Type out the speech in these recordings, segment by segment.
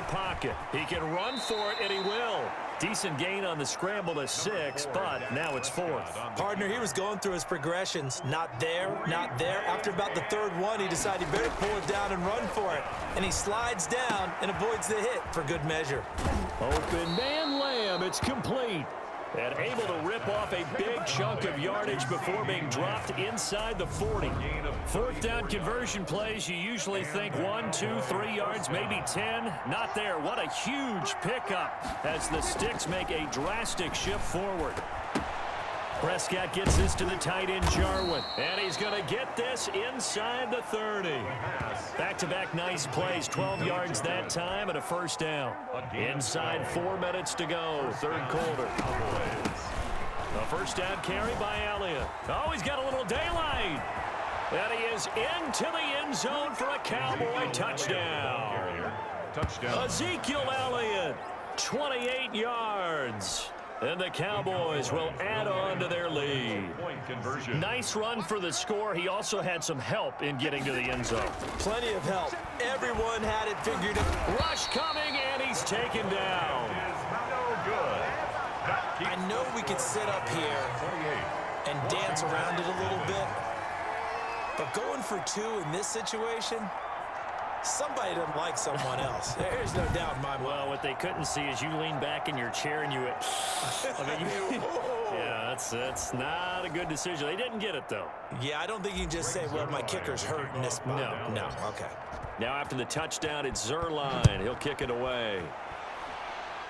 the pocket. He can run for it, and he will. Decent gain on the scramble to 6, but now it's 4th. Partner, he was going through his progressions. Not there, not there. After about the 3rd one, he decided he better pull it down and run for it. And he slides down and avoids the hit for good measure. Open man Lamb. It's complete. And able to rip off a big chunk of yardage before being dropped inside the 40. 4th down conversion plays, you usually think 1, 2, 3 yards, maybe 10. Not there. What a huge pickup as the Sticks make a drastic shift forward. Prescott gets this to the tight end, Jarwin. And he's going to get this inside the 30. Back-to-back nice plays, 12 yards that time and a 1st down. Inside 4 minutes to go, 3rd quarter. A 1st down carry by Elliott. Oh, he's got a little daylight. And he is into the end zone for a Cowboy touchdown. Ezekiel Elliott, 28 yards. And the Cowboys will add on to their lead. Nice run for the score. He also had some help in getting to the end zone. Plenty of help. Everyone had it figured out. Rush coming, and he's taken down. I know we could sit up here and dance around it a little bit, but going for 2 in this situation, somebody doesn't like someone else. There's no doubt in my mind. Well, what they couldn't see is you lean back in your chair and you went, yeah, that's not a good decision. They didn't get it, though. Yeah, I don't think you can just say, well, my kicker's hurt in this spot. No, okay. Now after the touchdown, it's Zerline. He'll kick it away.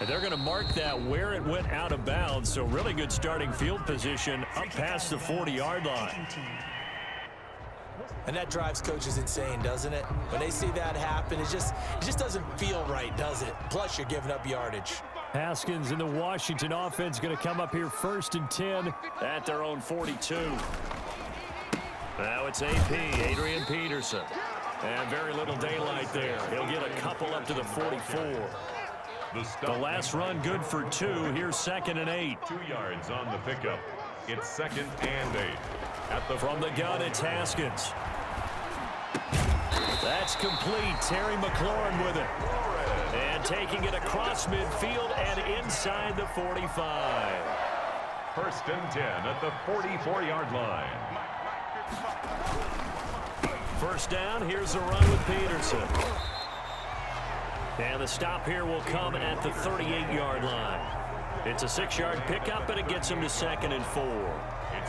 And they're going to mark that where it went out of bounds, so really good starting field position up past the 40-yard line. And that drives coaches insane, doesn't it? When they see that happen, it just doesn't feel right, does it? Plus, you're giving up yardage. Haskins in the Washington offense going to come up here 1st and 10 at their own 42. Now it's AP, Adrian Peterson. And very little daylight there. He'll get a couple up to the 44. The last run good for 2. Here's 2nd and 8. 2 yards on the pickup. It's 2nd and 8. From the gun, it's Haskins. That's complete. Terry McLaurin with it. And taking it across midfield and inside the 45. 1st and 10 at the 44-yard line. 1st down. Here's the run with Peterson. And the stop here will come at the 38-yard line. It's a 6-yard pickup, and it gets him to 2nd and 4.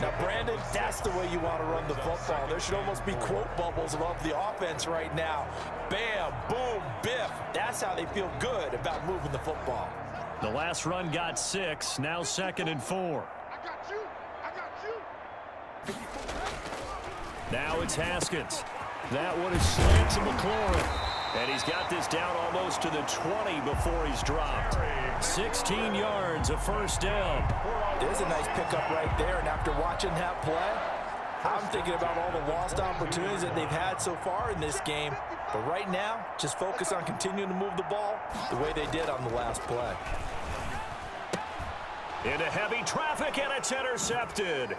Now, Brandon, that's the way you want to run the football. There should almost be quote bubbles above the offense right now. Bam, boom, biff. That's how they feel good about moving the football. The last run got 6. Now 2nd and 4. Now it's Haskins. That one is slant to McLaurin. And he's got this down almost to the 20 before he's dropped. 16 yards, a 1st down. There's a nice pickup right there, and after watching that play, I'm thinking about all the lost opportunities that they've had so far in this game. But right now, just focus on continuing to move the ball the way they did on the last play. Into heavy traffic, and it's intercepted.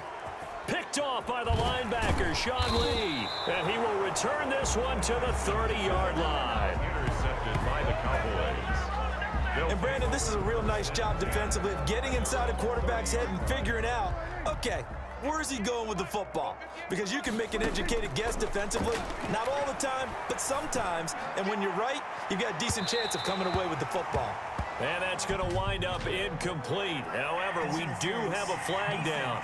Picked off by the linebacker, Sean Lee. And he will return this one to the 30-yard line. Intercepted by the Cowboys. And Brandon, this is a real nice job defensively of getting inside a quarterback's head and figuring out, okay, where's he going with the football? Because you can make an educated guess defensively, not all the time, but sometimes. And when you're right, you've got a decent chance of coming away with the football. And that's going to wind up incomplete. However, we do have a flag down.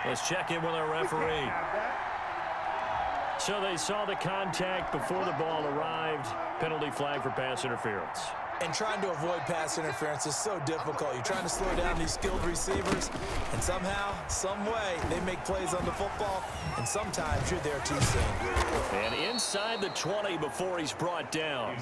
Let's check in with our referee. So they saw the contact before the ball arrived. Penalty flag for pass interference. And trying to avoid pass interference is so difficult. You're trying to slow down these skilled receivers, and somehow, some way, they make plays on the football, and sometimes you're there too soon. And inside the 20 before he's brought down.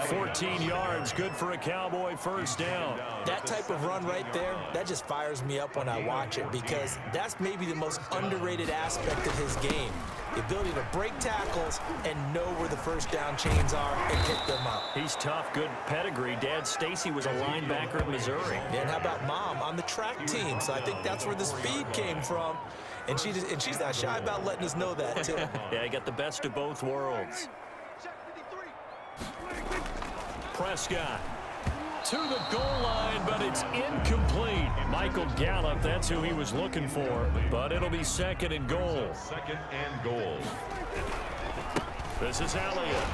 14 yards, good for a Cowboy 1st down. That type of run right there, that just fires me up when I watch it, because that's maybe the most underrated aspect of his game. The ability to break tackles and know where the 1st down chains are and pick them up. He's tough, good pedigree. Dad Stacy was a linebacker at Missouri. And how about Mom on the track team? So I think that's where the speed came from. And she's not shy about letting us know that, too. Yeah, he got the best of both worlds. Prescott. To the goal line, but it's incomplete. Michael Gallup, that's who he was looking for, but it'll be second and goal. Second and goal. This is Elliott.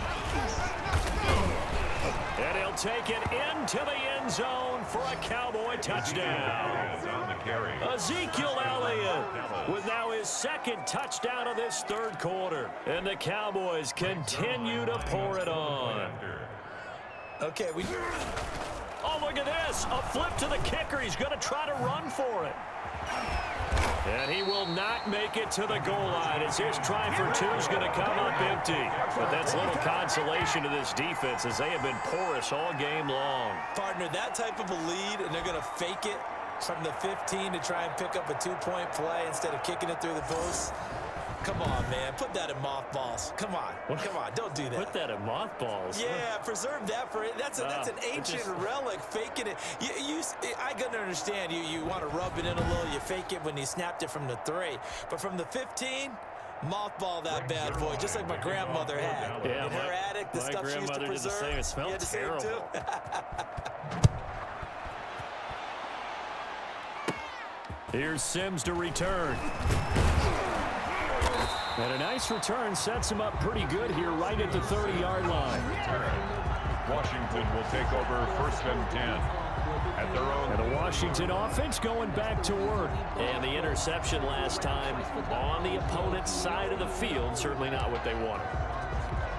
And he'll take it into the end zone for a Cowboy touchdown. On the carry. Ezekiel Elliott with now his second touchdown of this third quarter. And the Cowboys continue to pour it on. Okay, Oh, look at this. A flip to the kicker. He's going to try to run for it. And he will not make it to the goal line as his try for two is going to come up empty. But that's little consolation to this defense as they have been porous all game long. Partner, that type of a lead, and they're going to fake it from the 15 to try and pick up a two-point play instead of kicking it through the post. Come on, man. Put that in mothballs. Come on. Come on. Don't do that. Put that in mothballs. Yeah, preserve that for it. That's an ancient relic, faking it. I can understand you want to rub it in a little. You fake it when you snapped it from the 3. But from the 15, mothball that bad boy, just like my grandmother had. Yeah, in her attic, the stuff she used to preserve. Did the same. It smelled terrible. Here's Sims to return. And a nice return sets him up pretty good here right at the 30-yard line. Washington will take over first and 10 at their own. And the Washington offense going back to work. And the interception last time on the opponent's side of the field, certainly not what they wanted.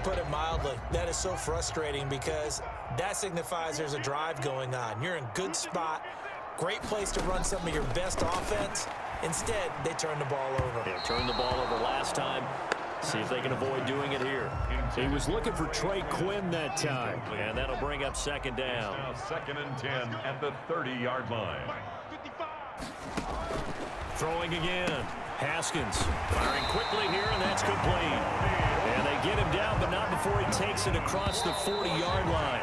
Put it mildly, that is so frustrating because that signifies there's a drive going on. You're in good spot, great place to run some of your best offense. Instead, they turn the ball over. Yeah, turned the ball over last time. See if they can avoid doing it here. He was looking for Trey Quinn that time. And that'll bring up second down. Now second and 10 at the 30-yard line. Throwing again. Haskins firing quickly here, and that's complete. And they get him down, but not before he takes it across the 40-yard line.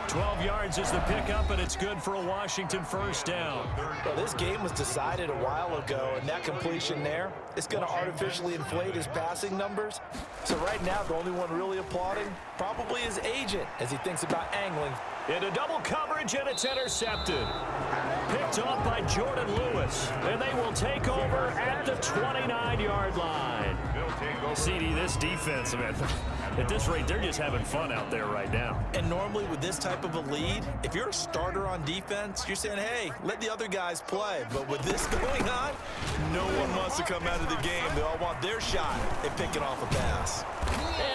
12 yards is the pickup, and it's good for a Washington first down. Well, this game was decided a while ago, and that completion there, it's going to artificially inflate his passing numbers. So right now, the only one really applauding probably his agent as he thinks about angling. Into double coverage, and it's intercepted. Picked off by Jordan Lewis, and they will take over at the 29-yard line. CD, this defense, man, at this rate, they're just having fun out there right now. And normally with this type of a lead, if you're a starter on defense, you're saying, hey, let the other guys play. But with this going on, no one wants to come out of the game. They all want their shot at picking off a pass.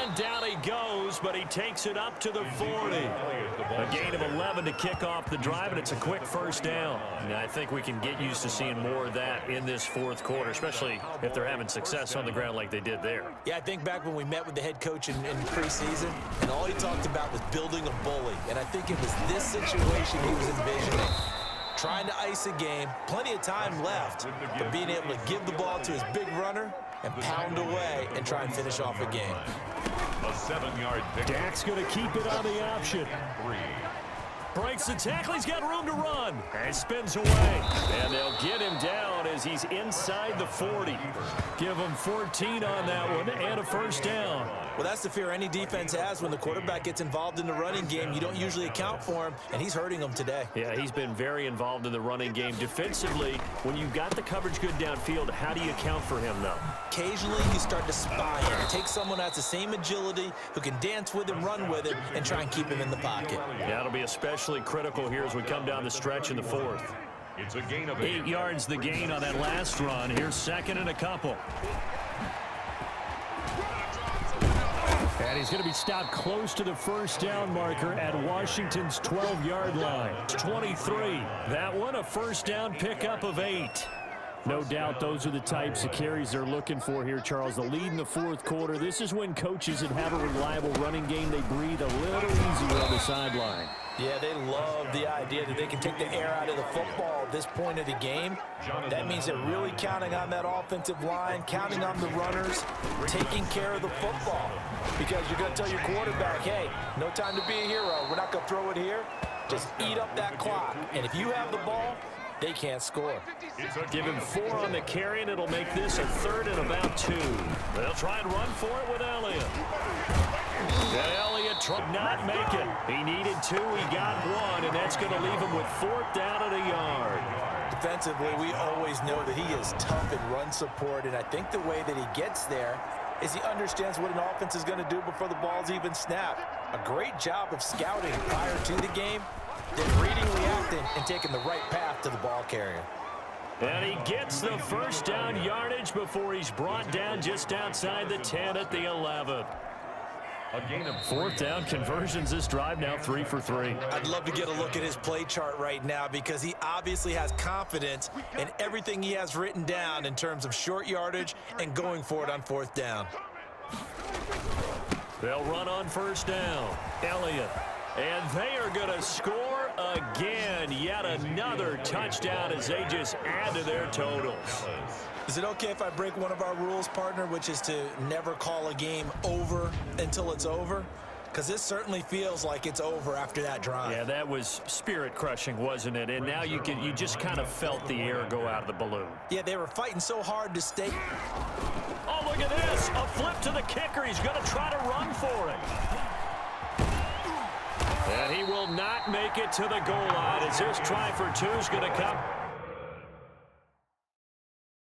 And down he goes, but he takes it up to the 40. A gain of 11 to kick off the drive, and it's a quick first down. And I think we can get used to seeing more of that in this fourth quarter, especially if they're having success on the ground like they did there. Yeah, I think back when we met with the head coach in preseason, and all he talked about was building a bully. And I think it was this situation he was envisioning. Trying to ice a game, plenty of time left, but being able to give the ball to his big runner and pound away and try and finish off a game. A 7-yard pick. Dak's going to keep it on the option. Breaks the tackle. He's got room to run. And spins away. And they'll get him down as he's inside the 40. Give him 14 on that one and a first down. Well, that's the fear any defense has when the quarterback gets involved in the running game. You don't usually account for him, and he's hurting them today. Yeah, he's been very involved in the running game. Defensively, when you've got the coverage good downfield, how do you account for him, though? Occasionally, you start to spy him. Take someone that's the same agility, who can dance with him, run with him, and try and keep him in the pocket. Yeah, it'll be especially critical here as we come down the stretch in the fourth. It's a gain of 8 yards the gain on that last run. Here's second and a couple. And he's going to be stopped close to the first down marker at Washington's 12-yard line. 23. That one, a first down pickup of 8. No doubt those are the types of carries they're looking for here, Charles. The lead in the fourth quarter. This is when coaches that have a reliable running game, they breathe a little easier on the sideline. Yeah, they love the idea that they can take the air out of the football at this point of the game. That means they're really counting on that offensive line, counting on the runners, taking care of the football. Because you're going to tell your quarterback, hey, no time to be a hero. We're not going to throw it here. Just eat up that clock. And if you have the ball, they can't score. Give him 4 on the carry, and it'll make this a third and about 2. They'll try and run for it with Elliott. And Elliott not make it. He needed 2, he got 1, and that's going to leave him with 4th down and a yard. Defensively, we always know that he is tough in run support, and I think the way that he gets there is he understands what an offense is going to do before the ball's even snapped. A great job of scouting prior to the game, then reading, reacting, and taking the right path to the ball carrier. And he gets the 1st down yardage before he's brought down just outside the 10 at the 11. A gain of 4th down conversions this drive now 3 for 3. I'd love to get a look at his play chart right now because he obviously has confidence in everything he has written down in terms of short yardage and going for it on 4th down. They'll run on 1st down. Elliott. And they are going to score again. Yet another touchdown as they just add to their totals. Is it okay if I break one of our rules, partner, which is to never call a game over until it's over? Because this certainly feels like it's over after that drive. Yeah, that was spirit-crushing, wasn't it? And now you just kind of felt the air go out of the balloon. Yeah, they were fighting so hard to stay. Oh, look at this. A flip to the kicker. He's going to try to run for it. And he will not make it to the goal line as this try for 2 is going to come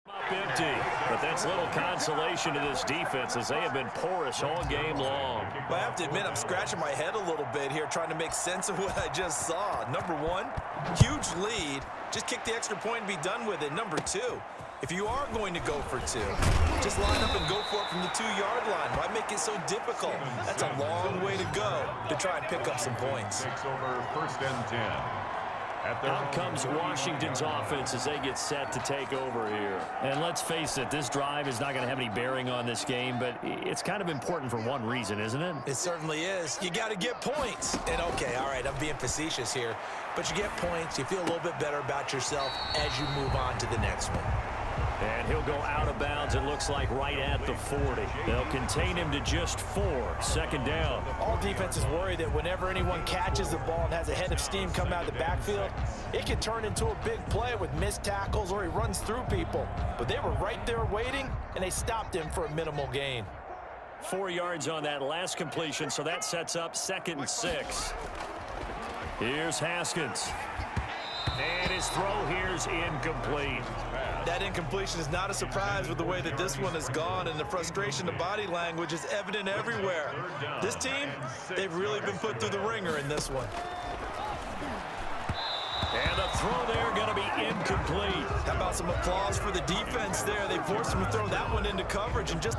up empty. But that's little consolation to this defense as they have been porous all game long. Well, I have to admit, I'm scratching my head a little bit here trying to make sense of what I just saw. Number 1, huge lead. Just kick the extra point and be done with it. Number 2, if you are going to go for 2, just line up and go for it from the 2-yard line. Why make it so difficult? That's a long way to go to try and pick up some points. Takes over 1st and 10. Out comes Washington's offense as they get set to take over here. And let's face it, this drive is not going to have any bearing on this game, but it's kind of important for one reason, isn't it? It certainly is. You got to get points. And okay, all right, I'm being facetious here, but you get points, you feel a little bit better about yourself as you move on to the next one. And he'll go out of bounds, it looks like, right at the 40. They'll contain him to just 4. 2nd down. All defenses worry that whenever anyone catches the ball and has a head of steam come out of the backfield, it can turn into a big play with missed tackles or he runs through people. But they were right there waiting, and they stopped him for a minimal gain. 4 yards on that last completion, so that sets up 2nd and 6. Here's Haskins. And his throw here's incomplete. That incompletion is not a surprise with the way that this one has gone, and the frustration, the body language is evident everywhere. This team, they've really been put through the ringer in this one. And the throw there going to be incomplete. How about some applause for the defense there? They forced him to throw that one into coverage, and just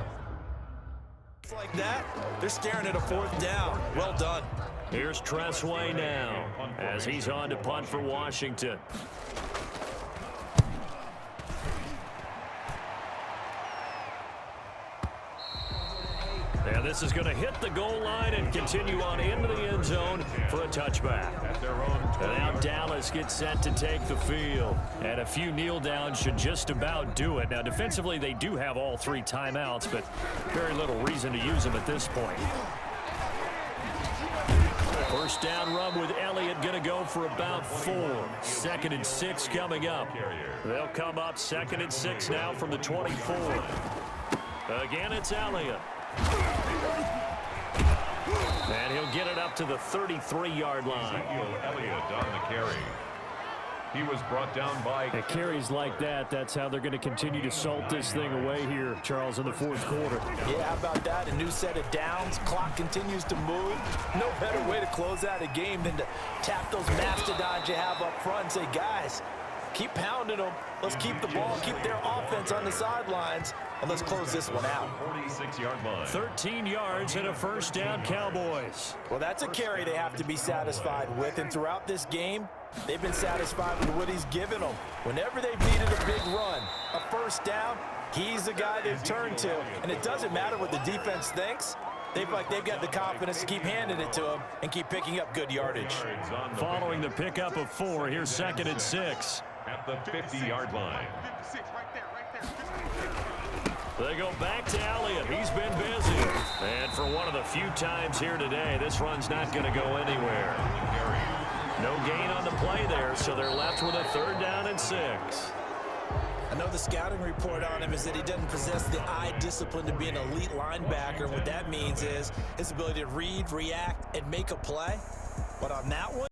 like that, they're staring at a 4th down. Well done. Here's Tressway now as he's on to punt for Washington. And this is going to hit the goal line and continue on into the end zone for a touchback. And now Dallas gets set to take the field. And a few kneel downs should just about do it. Now defensively they do have all 3 timeouts, but very little reason to use them at this point. 1st down run with Elliott going to go for about 4. 2nd and 6 coming up. They'll come up 2nd and 6 now from the 24. Again, it's Elliott. And he'll get it up to the 33-yard line. Elliott on the carry. He was brought down by... At carries like that, that's how they're going to continue to salt this thing away here, Charles, in the 4th quarter. Yeah, how about that? A new set of downs. Clock continues to move. No better way to close out a game than to tap those mastodons you have up front and say, guys, keep pounding them. Let's keep the ball, keep their offense on the sidelines, and let's close this one out. 46-yard line. 13 yards and a 1st down, Cowboys. Well, that's a carry they have to be satisfied with, and throughout this game, they've been satisfied with what he's given them. Whenever they've needed a big run, a 1st down, he's the guy they've turned to. And it doesn't matter what the defense thinks. They've got the confidence to keep handing it to him and keep picking up good yardage. Following the pickup of 4, here's 2nd and 6. At the 50-yard line. They go back to Elliott. He's been busy. And for one of the few times here today, this run's not going to go anywhere. No gain on the play there, so they're left with a 3rd down and 6. I know the scouting report on him is that he doesn't possess the eye discipline to be an elite linebacker. And what that means is his ability to read, react, and make a play. But on that one,